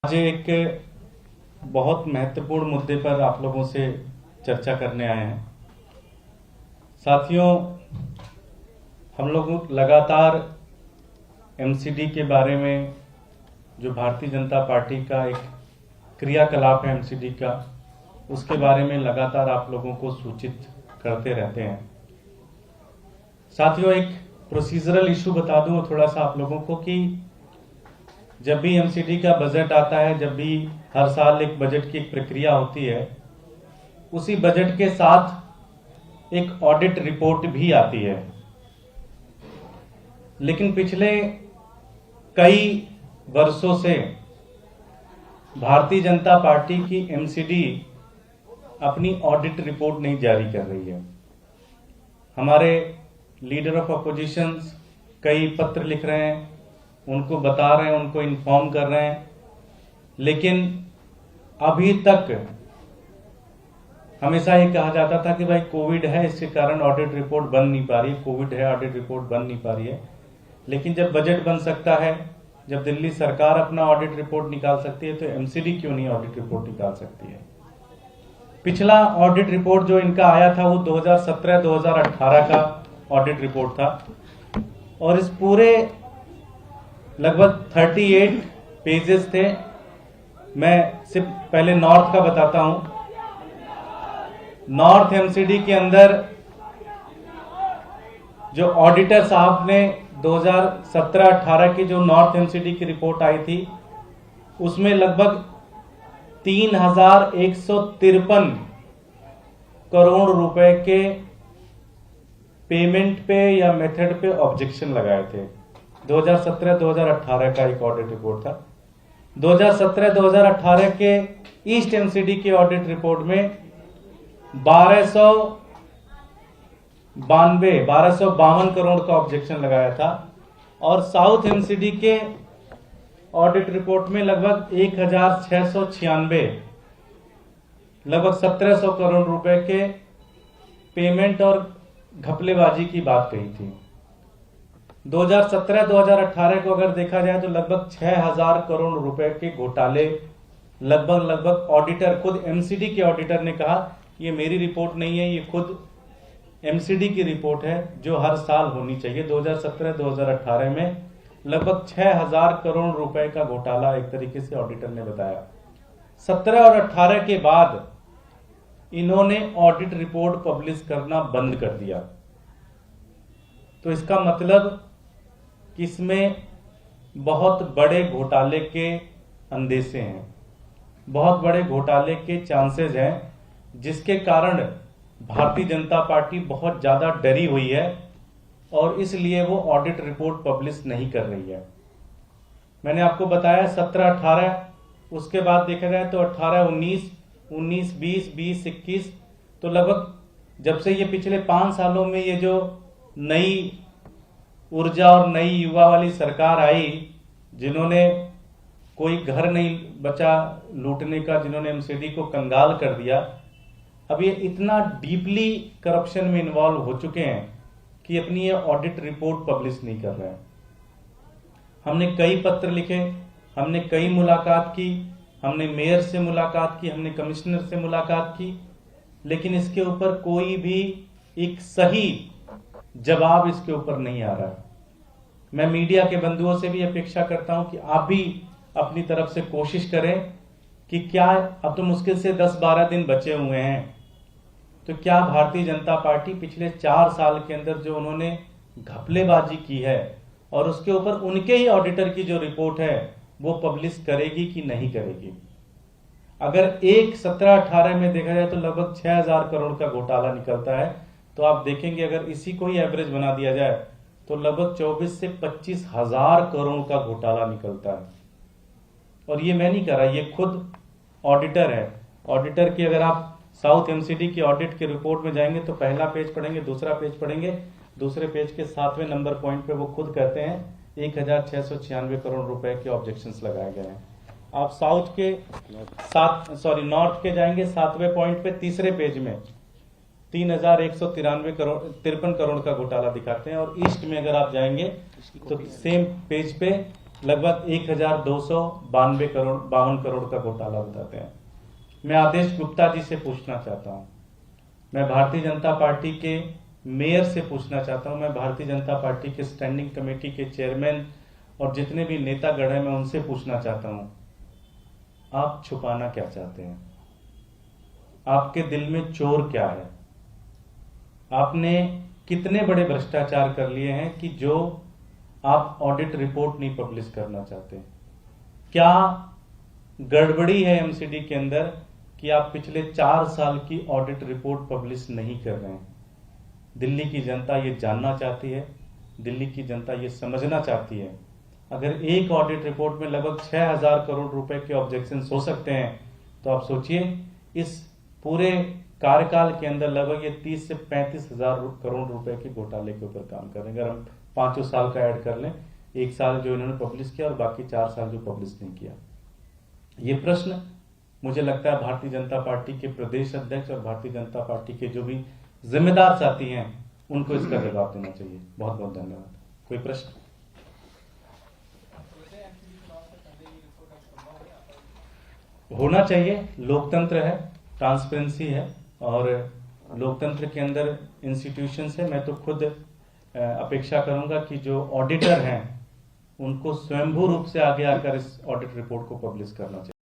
आज एक बहुत महत्वपूर्ण मुद्दे पर आप लोगों से चर्चा करने आए हैं। साथियों, हम लोग लगातार एमसीडी के बारे में, जो भारतीय जनता पार्टी का एक क्रियाकलाप है एमसीडी का, उसके बारे में लगातार आप लोगों को सूचित करते रहते हैं। साथियों, एक प्रोसीजरल इशू बता दूं थोड़ा सा आप लोगों को कि जब भी एमसीडी का बजट आता है, जब भी हर साल एक बजट की एक प्रक्रिया होती है, उसी बजट के साथ एक ऑडिट रिपोर्ट भी आती है। लेकिन पिछले कई वर्षों से भारतीय जनता पार्टी की एमसीडी अपनी ऑडिट रिपोर्ट नहीं जारी कर रही है। हमारे लीडर ऑफ अपोजिशंस कई पत्र लिख रहे हैं, उनको बता रहे हैं, उनको इन्फॉर्म कर रहे हैं, लेकिन अभी तक हमेशा ये कहा जाता था कि भाई कोविड है, इसके कारण ऑडिट रिपोर्ट बन नहीं पा रही है, कोविड है ऑडिट रिपोर्ट बन नहीं पा रही है। लेकिन जब बजट बन सकता है, जब दिल्ली सरकार अपना ऑडिट रिपोर्ट निकाल सकती है, तो एमसीडी क्यों नहीं ऑडिट रिपोर्ट निकाल सकती है। पिछला ऑडिट रिपोर्ट जो इनका आया था वो 2017-2018 का ऑडिट रिपोर्ट था, और इस पूरे लगभग 38 पेजेस थे। मैं सिर्फ पहले नॉर्थ का बताता हूं। नॉर्थ एमसीडी के अंदर जो ऑडिटर साहब ने 2017-18 की जो नॉर्थ एमसीडी की रिपोर्ट आई थी, उसमें लगभग 3153 करोड़ रुपए के पेमेंट पे या मेथड पे ऑब्जेक्शन लगाए थे। 2017-2018 का एक ऑडिट रिपोर्ट था। 2017-2018 के ईस्ट एमसीडी के ऑडिट रिपोर्ट में 1252 करोड़ का ऑब्जेक्शन लगाया था, और साउथ एमसीडी के ऑडिट रिपोर्ट में लगभग 1696, लगभग 1700 करोड़ रुपए के पेमेंट और घपलेबाजी की बात कही थी। 2017-2018 को अगर देखा जाए तो लगभग 6000 करोड़ रुपए के घोटाले लगभग ऑडिटर, खुद एमसीडी के ऑडिटर ने कहा ये मेरी रिपोर्ट नहीं है, ये खुद एमसीडी की रिपोर्ट है जो हर साल होनी चाहिए। 2017-2018 में लगभग 6000 करोड़ रुपए का घोटाला एक तरीके से ऑडिटर ने बताया। 17 और 18 के बाद इन्होंने ऑडिट रिपोर्ट पब्लिश करना बंद कर दिया। तो इसका मतलब कि इसमें बहुत बड़े घोटाले के अंदेशे हैं, बहुत बड़े घोटाले के चांसेस हैं, जिसके कारण भारतीय जनता पार्टी बहुत ज्यादा डरी हुई है और इसलिए वो ऑडिट रिपोर्ट पब्लिश नहीं कर रही है। मैंने आपको बताया 17-18, उसके बाद देखा जाए तो 18-19, 19-20, 20-21, तो लगभग जब से ये पिछले 5 सालों में ये जो नई ऊर्जा और नई युवा वाली सरकार आई, जिन्होंने कोई घर नहीं बचा लूटने का, जिन्होंने एमसीडी को कंगाल कर दिया, अब ये इतना डीपली करप्शन में इन्वॉल्व हो चुके हैं कि अपनी ये ऑडिट रिपोर्ट पब्लिश नहीं कर रहे हैं। हमने कई पत्र लिखे, हमने कई मुलाकात की, हमने मेयर से मुलाकात की, हमने कमिश्नर से मुलाकात की, लेकिन इसके ऊपर कोई भी एक सही जवाब इसके ऊपर नहीं आ रहा है। मैं मीडिया के बंधुओं से भी अपेक्षा करता हूं कि आप भी अपनी तरफ से कोशिश करें कि क्या, अब तो मुश्किल से 10-12 दिन बचे हुए हैं, तो क्या भारतीय जनता पार्टी पिछले 4 साल के अंदर जो उन्होंने घपलेबाजी की है और उसके ऊपर उनके ही ऑडिटर की जो रिपोर्ट है वो पब्लिश करेगी कि नहीं करेगी। अगर एक 17-18 में देखा जाए तो लगभग 6000 करोड़ का घोटाला निकलता है, तो आप देखेंगे अगर इसी को ही एवरेज बना दिया जाए तो लगभग 24 से 25 हजार करोड़ का घोटाला निकलता है। और ये मैं नहीं कह रहा, ये खुद ऑडिटर है। ऑडिटर की अगर आप साउथ एमसीडी की ऑडिट के रिपोर्ट में जाएंगे तो पहला पेज पढ़ेंगे, दूसरा पेज पढ़ेंगे, दूसरे पेज के 7वें नंबर पॉइंट पे वो खुद कहते हैं 1696 करोड़ रुपए के ऑब्जेक्शंस लगाए गए हैं। आप नॉर्थ के जाएंगे 7वें पॉइंट पे, तीसरे पेज में 3153 करोड़ का घोटाला दिखाते हैं, और ईस्ट में अगर आप जाएंगे तो सेम पेज पे लगभग 1252 करोड़ का घोटाला बताते हैं। मैं आदेश गुप्ता जी से पूछना चाहता हूं, मैं भारतीय जनता पार्टी के मेयर से पूछना चाहता हूं, मैं भारतीय जनता पार्टी के स्टैंडिंग कमेटी के चेयरमैन और जितने भी नेतागण हैं मैं उनसे पूछना चाहता हूं, आप छुपाना क्या चाहते हैं? आपके दिल में चोर क्या है? आपने कितने बड़े भ्रष्टाचार कर लिए हैं कि जो आप ऑडिट रिपोर्ट नहीं पब्लिश करना चाहते? क्या गड़बड़ी है एमसीडी के अंदर कि आप पिछले 4 साल की ऑडिट रिपोर्ट पब्लिश नहीं कर रहे हैं? दिल्ली की जनता ये जानना चाहती है, दिल्ली की जनता ये समझना चाहती है। अगर एक ऑडिट रिपोर्ट में लगभग 6000 करोड़ रुपए के ऑब्जेक्शन हो सकते हैं, तो आप सोचिए इस पूरे कार्यकाल के अंदर लगभग ये 30 से 35 हजार करोड़ रुपए के घोटाले के ऊपर काम कर रहे हैं। अगर हम 5 साल का ऐड कर लें, 1 साल जो इन्होंने पब्लिश किया और बाकी 4 साल जो पब्लिश नहीं किया। ये प्रश्न मुझे लगता है भारतीय जनता पार्टी के प्रदेश अध्यक्ष और भारतीय जनता पार्टी के जो भी जिम्मेदार साथी हैं उनको इसका जवाब देना चाहिए। बहुत बहुत धन्यवाद। कोई प्रश्न? होना चाहिए, लोकतंत्र है, ट्रांसपेरेंसी है और लोकतंत्र के अंदर इंस्टीट्यूशंस है। मैं तो खुद अपेक्षा करूंगा कि जो ऑडिटर हैं उनको स्वयंभू रूप से आगे आकर इस ऑडिट रिपोर्ट को पब्लिश करना चाहिए।